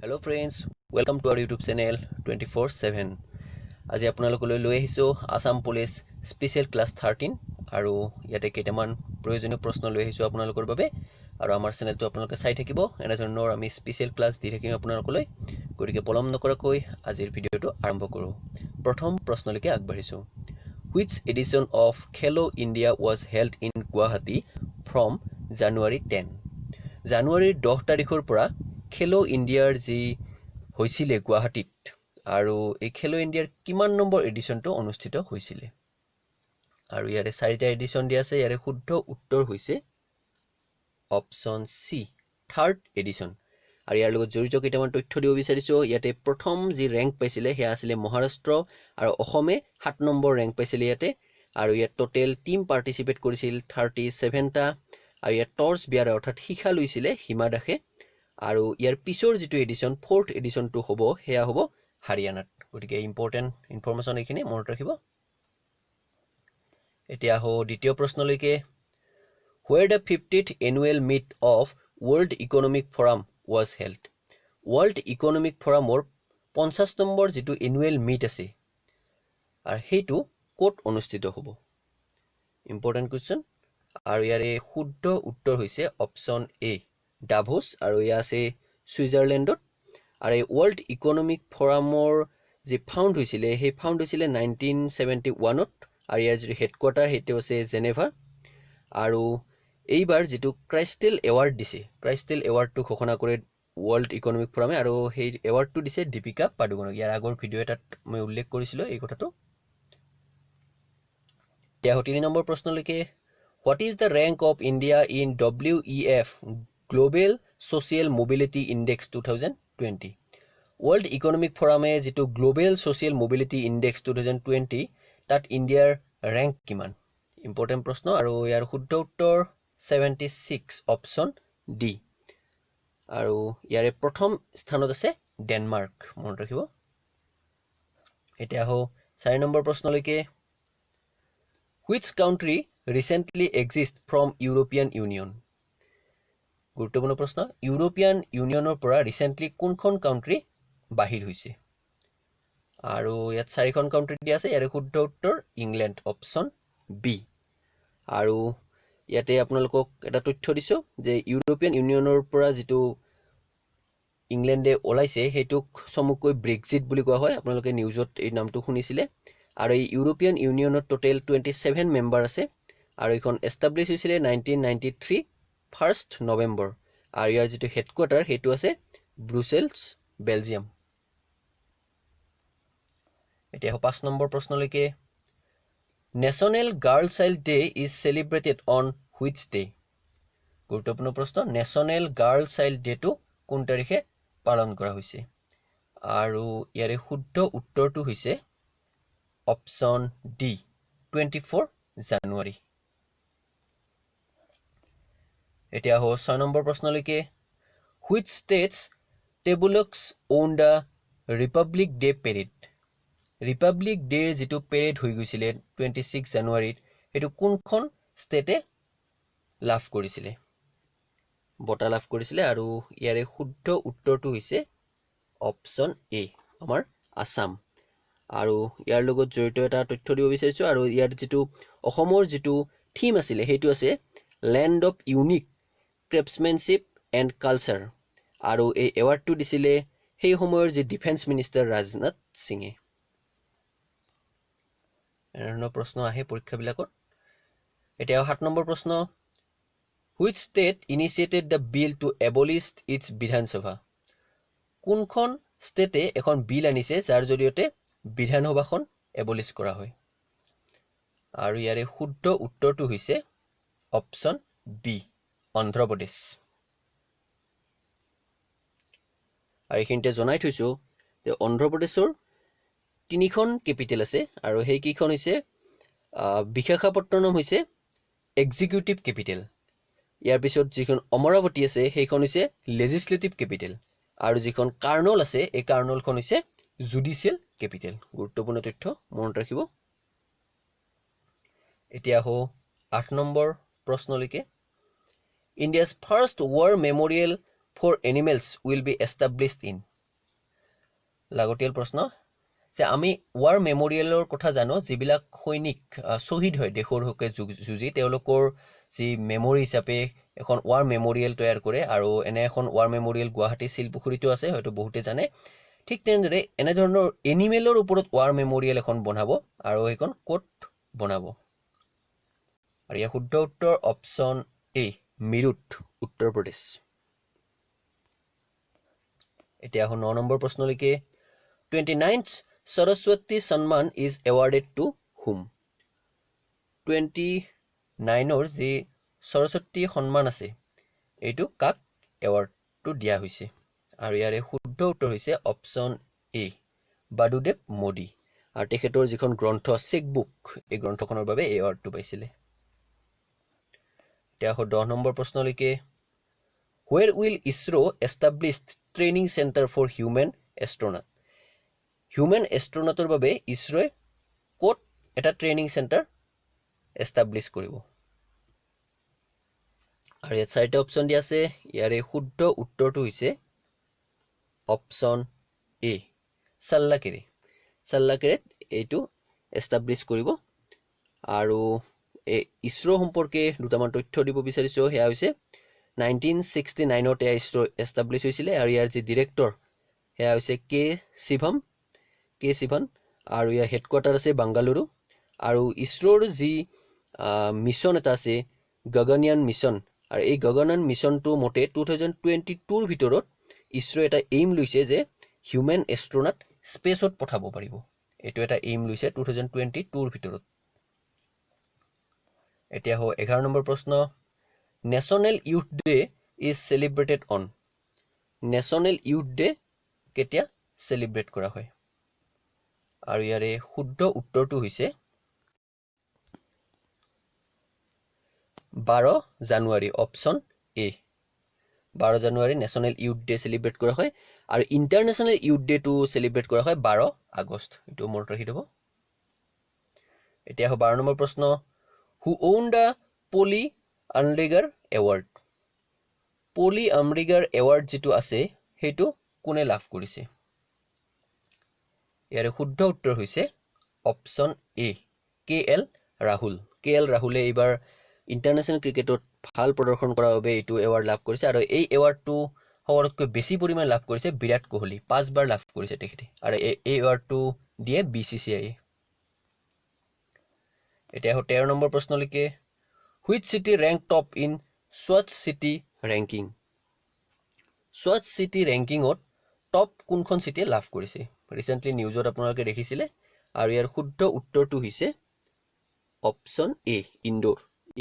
Hello friends, welcome to our YouTube channel 24/7. আজি আপোনালোকলৈ লৈ আহিছো আসাম পুলিচ স্পেশাল ক্লাস 13 আৰু ইয়াতে কেইটামান প্ৰয়োজনীয় প্ৰশ্ন লৈ আহিছো আপোনালোকৰ বাবে আৰু আমাৰ চেনেলটো আপোনালোকে চাই থাকিব এনে ধৰণৰ আমি স্পেশাল ক্লাস দি থাকিম আপোনালোকলৈ গতিকে পলম নকৰাকৈ আজিৰ ভিডিওটো আৰম্ভ কৰো প্ৰথম প্ৰশ্নলৈকে আগবাঢ়িছো Which edition of Khelo India was held in Guwahati from January 10 জানুৱাৰীৰ 10 তাৰিখৰ পৰা খেলো ইণ্ডিয়াৰ যি হৈছিলে গুৱাহাটীত আৰু এই খেলো ইণ্ডিয়াৰ কিমান নম্বৰ এডিশনটো অনুষ্ঠিত হৈছিলে আৰু ইয়াৰে চাৰিটা এডিশন দিয়া আছে ইয়াৰে শুদ্ধ উত্তৰ হৈছে অপচন সি থাৰ্ড এডিশন আৰু ইয়াৰ লগত জড়িত কেইটামান তথ্য দিব বিচাৰিছো ইয়াতে প্ৰথম যি ৰেংক পাইছিলে হেয়া আছিলে মহাৰাষ্ট্ৰ আৰু অসমে 7 নম্বৰ ৰেংক পাইছিলে ইয়াতে আৰু ইয়াত টোটেল টিম পাৰ্টিসিপেট কৰিছিল 37টা আৰু ইয়াত টৰ্চ বিয়াৰ অৰ্থাৎ শিখা লৈছিলে হিমা দাসে আৰু ইয়াৰ পিছৰ যেটো এডিশন ফোৰ্থ এডিশনটো হ'ব হেয়া হ'ব হাৰিয়ানাত গতিকে ইম্পৰ্টেন্ট ইনফৰমেশন এখিনি মনত ৰাখিব এতিয়া হো দ্বিতীয় প্ৰশ্নলৈকে Where the 50th annual meet of World Economic Forum was held World Economic Forumৰ 50 number যেটো annual meet আছে আৰু হেতু কোট অনুষ্ঠিত হ'ব ইম্পৰ্টেন্ট কোৱেশ্চন আৰু ইয়াৰে শুদ্ধ উত্তৰ হৈছে অপচন এ ডাভোস আৰু ইয়া আছে সুইজাৰল্যান্ডত আৰু এই ওয়াৰ্ল্ড ইকোনমিক ফোৰামৰ যে ফাউন্ড হৈছিলে হে ফাউন্ড হৈছিলে 1971ত আৰু ইয়াৰ যে হেডকোয়াৰ্টাৰ হেতে আছে জেনেভা আৰু এইবাৰ যেটো ক্ৰাইষ্টেল এৱাৰ্ড দিছে ক্ৰাইষ্টেল এৱাৰ্ডটো ঘোষণা কৰে ওয়াৰ্ল্ড ইকোনমিক ফোৰামে আৰু সেই এৱাৰ্ডটো দিছে দীপিকা পাডুকনক ইয়াৰ আগৰ ভিডিও এটাত মই উল্লেখ কৰিছিলো এই কথাটো এতিয়া 3 number প্ৰশ্নলৈকে What is the rank of India in WEF Global Social Mobility Index 2020 World Economic Forum যেটো Global Social Mobility Index 2020 তাত ইন্ডিয়াৰ ৰেংক কিমান ইম্পৰ্টেন্ট প্ৰশ্ন আৰু ইয়াৰ শুদ্ধ উত্তৰ 76 অপচন ডি আৰু ইয়াৰে প্ৰথম স্থানত আছে ডেনমাৰ্ক মনত ৰাখিব এতিয়া হো 4 number প্ৰশ্নলৈকে Which country recently exist from European Union গুৰুত্বপূৰ্ণ প্ৰশ্ন ইউৰোপিয়ান ইউনিয়নৰ পৰা ৰিসেন্টলি কোনখন কাউন্ট্ৰি বাহিৰ হৈছে আৰু ইয়াত চাৰিখন কাউন্ট্ৰি দিয়া আছে ইয়াৰে শুদ্ধ উত্তৰ ইংল্যান্ড অপচন বি আৰু ইয়াতে আপোনালোকক এটা তথ্য দিছো যে ইউৰোপিয়ান ইউনিয়নৰ পৰা যেটো ইংল্যান্ডে ওলাইছে হেতুক সমুকৈ ব্ৰেক্সিট বুলি কোৱা হয় আপোনালোকে নিউজত এই নামটো শুনিছিলে আৰু এই ইউৰোপিয়ান ইউনিয়নৰ টোটেল 27 মেম্বাৰ আছে আৰু এখন এস্টাবলিশ হৈছিলে 1993 1st নৱেম্বৰ আৰু ইয়াৰ যেটো হেডকোয়াৰ্টাৰ হেতু আছে ব্ৰুসেলছ বেলজিয়াম এতিয়া 5 number প্ৰশ্নলৈকে National Girl Child Day is celebrated on which day গুৰুত্বপূৰ্ণ প্ৰশ্ন National Girl Child Day টো কোন তাৰিখে পালন কৰা হৈছে আৰু ইয়াৰে শুদ্ধ উত্তৰটো হৈছে অপচন ডি 24 জানুৱাৰী এতিয়া হো 6 number প্ৰশ্নলৈকে Which states tableaux own the Republic Day parade Republic Day যেটো parade হৈ গৈছিলে 26 জানুৱাৰীত এটো কোনখন ষ্টেটে লাভ কৰিছিলে বটা লাভ কৰিছিলে আৰু ইয়াৰে শুদ্ধ উত্তৰটো হৈছে অপচন এ আমাৰ আসাম আৰু ইয়াৰ লগত জড়িত এটা তথ্য দিব বিচাৰিছো আৰু ইয়াৰ যেটো অসমৰ যেটো থিম আছিল হেতু আছে land of unique craftsmanship and culture আৰু এই এৱাৰ্ডটো দিছিলে সেই সময়ৰ যে ডিফেন্স মিনিষ্টাৰ ৰাজনাথ সিংহে এনে প্ৰশ্ন আহে পৰীক্ষাবিলাকত এতিয়া 7 নম্বৰ প্ৰশ্ন Which state initiated the bill to abolish its Bidhan Sabha কোনখন ষ্টেটে এখন বিল আনিছে যাৰ জৰিয়তে বিধান সভাখন এবলিশ কৰা হয় আৰু ইয়াৰে শুদ্ধ উত্তৰটো হৈছে অপচন বি অন্ধ্ৰ প্ৰদেশ আৰু এইখিনিতে জনাই থৈছো যে অন্ধ্ৰ প্ৰদেশৰ তিনিখন কেপিটেল আছে আৰু সেই কিখন হৈছে বিশাখাপট্টনম হৈছে এক্সিকিউটিভ কেপিটেল ইয়াৰ পিছত যিখন অমৰাৱতী আছে সেইখন হৈছে লেজিসলেটিভ কেপিটেল আৰু যিখন কাৰ্নল আছে এই কাৰ্নলখন হৈছে জুডিশিয়েল কেপিটেল গুৰুত্বপূৰ্ণ তথ্য মনত ৰাখিব এতিয়া হো 8 number প্ৰশ্নলৈকে India's first war memorial for animals will be established in লাগতিয়াল প্ৰশ্ন যে আমি ৱাৰ মেমৰিয়েলৰ কথা জানো যিবিলাক সৈনিক শ্বহীদ হয় দেশৰ হকে যুঁজি তেওঁলোকৰ যি মেমৰি হিচাপে এখন ৱাৰ মেমৰিয়েল তৈয়াৰ কৰে আৰু এনে এখন ৱাৰ মেমৰিয়েল গুৱাহাটী শিলপুখুৰীতো আছে হয়তো বহুতে জানে ঠিক তেনেদৰে এনেধৰণৰ এনিমেলৰ ওপৰত ৱাৰ মেমৰিয়েল এখন বনাব আৰু সেইখন ক'ত বনাব আৰু ইয়াৰ শুদ্ধ উত্তৰ অপশ্যন এ মিৰুত উত্তৰ প্ৰদেশ এতিয়া আহো 9 নম্বৰ প্ৰশ্নলৈকে 29th Saraswati Samman is awarded to whom 29ৰ যি সৰস্বতী সন্মান আছে এইটো কাক এৱাৰ্ডটো দিয়া হৈছে আৰু ইয়াৰে শুদ্ধ উত্তৰ হৈছে অপশ্যন এ বাদুদেৱ মোদী আৰু তেখেতৰ যিখন গ্ৰন্থ চেকবুক এই গ্ৰন্থখনৰ বাবে এই এৱাৰ্ডটো পাইছিলে এতিয়া 10 নম্বৰ প্ৰশ্নলৈকে Where will ISRO establish training center for human astronaut human এষ্ট্ৰনটৰ বাবে ইছৰোৱে ক'ত এটা ট্ৰেইনিং চেণ্টাৰ এষ্টাব্লিছ কৰিব আৰু ইয়াত 4টা অপশ্যন দিয়া আছে ইয়াৰে শুদ্ধ উত্তৰটো হৈছে অপশ্যন এ চাল্লাকেৰেত এইটো এষ্টাব্লিছ কৰিব আৰু ইছৰো সম্পৰ্কে দুটামান তথ্য দিব বিচাৰিছো সেয়া হৈছে 1969ত ইছৰো এষ্টাব্লিছ হৈছিলে আৰু ইয়াৰ যি ডিৰেক্টৰ সেয়া হৈছে কে শিৱন আৰু ইয়াৰ হেডকোৱাৰ্টাৰ আছে বাংগালুৰু আৰু ইছৰোৰ যি মিছন এটা আছে গগনয়ান মিছন আৰু এই গগনয়ান মিছনটো মতে 2022ৰ ভিতৰত ইছৰো এটা এইম লৈছে যে হিউমেন এষ্ট্ৰনাট স্পেচত পঠাব পাৰিব এইটো এটা এইম লৈছে 2022ৰ ভিতৰত এতিয়া হো 11 নম্বৰ প্ৰশ্ন national youth day is celebrated on national youth day কেতিয়া সেলিব্ৰেট কৰা হয় আৰু ইয়াৰে শুদ্ধ উত্তৰটো হৈছে 12 জানুৱাৰী অপশ্যন এ 12 জানুৱাৰী নেশ্যনেল ইউথ ডে সেলিব্ৰেট কৰা হয় আৰু ইণ্টাৰনেশ্যনেল ইউথ ডে টো সেলিব্ৰেট কৰা হয় 12 আগষ্ট এইটো মনত ৰাখি থব এতিয়া 12 নম্বৰ প্ৰশ্ন who won the Polly Umrigar award Polly Umrigar award যেটো আছে হেতু কোনে লাভ কৰিছে ইয়াৰে শুদ্ধ উত্তৰ হৈছে অপশ্যন এ কে এল ৰাহুলে এইবাৰ ইণ্টাৰনেশ্যনেল ক্ৰিকেটত ভাল প্ৰদৰ্শন কৰাৰ বাবে এইটো এৱাৰ্ড লাভ কৰিছে আৰু এই এৱাৰ্ডটো সবতকৈ বেছি পৰিমাণে লাভ কৰিছে বিৰাট কোহলি 5 বাৰ লাভ কৰিছে তেখেতে আৰু এই এৱাৰ্ডটো দিয়ে BCCI এতিয়া 13 নম্বৰ প্ৰশ্নলৈকে which city rank top in স্বচ্ছ সিটি ৰেংকিং স্বচ্ছ সিটি ৰেংকিঙত টপ কোনখন সিটিয়ে লাভ কৰিছে ৰিসেন্টলি নিউজত আপোনালোকে দেখিছিলে আৰু ইয়াৰ শুদ্ধ উত্তৰটো হৈছে অপশ্যন এ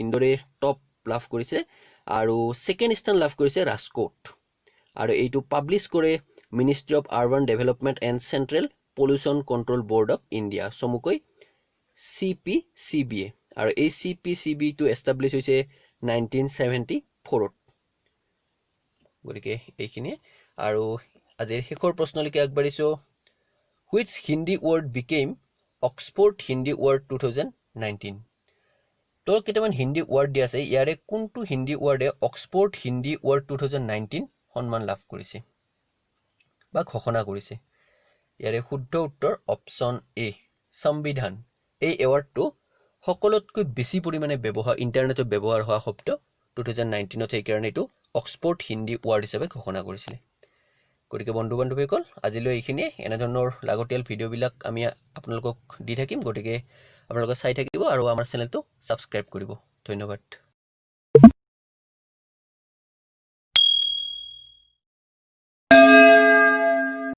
ইন্দোৰে টপ লাভ কৰিছে আৰু সেকেন্ড স্থান লাভ কৰিছে ৰাজকোট আৰু এইটো পাবলিশ কৰে ministry of urban development and central pollution control board of India চমুকৈ CPCBA আৰু এই CPCB টো এষ্টাব্লিছ হৈছে 1974ত গতিকে এইখিনিয়ে আৰু আজিৰ শেষৰ প্ৰশ্নলৈকে আগবাঢ়িছো which hindi word became Oxford Hindi word 2019 তো কেইটামান হিন্দী ৱৰ্ড দিয়া আছে ইয়াৰে কোনটো হিন্দী ৱৰ্ডে অক্সফোৰ্ড হিন্দী ৱৰ্ড 2019 সন্মান লাভ কৰিছে বা ঘোষণা কৰিছে ইয়াৰে শুদ্ধ উত্তৰ অপশ্যন এ সংবিধান এই এৱাৰ্ডটো সকলোতকৈ বেছি পৰিমাণে ব্যৱহাৰ ইন্টাৰনেটত ব্যৱহাৰ হোৱা শব্দ 2019ত এই কাৰণে এইটো অক্সফোৰ্ড হিন্দী ৱৰ্ড হিচাপে ঘোষণা কৰিছিল গতিকে বন্ধু বান্ধৱীসকল আজিলৈ এইখিনিয়ে এনে ধৰণৰ লাগতিয়াল ভিডিঅ'বিলাক আমি আপোনালোকক দি থাকিম গতিকে আপোনালোকে চাই থাকিব আৰু আমাৰ চেনেলটো সাবস্ক্ৰাইব কৰিব ধন্যবাদ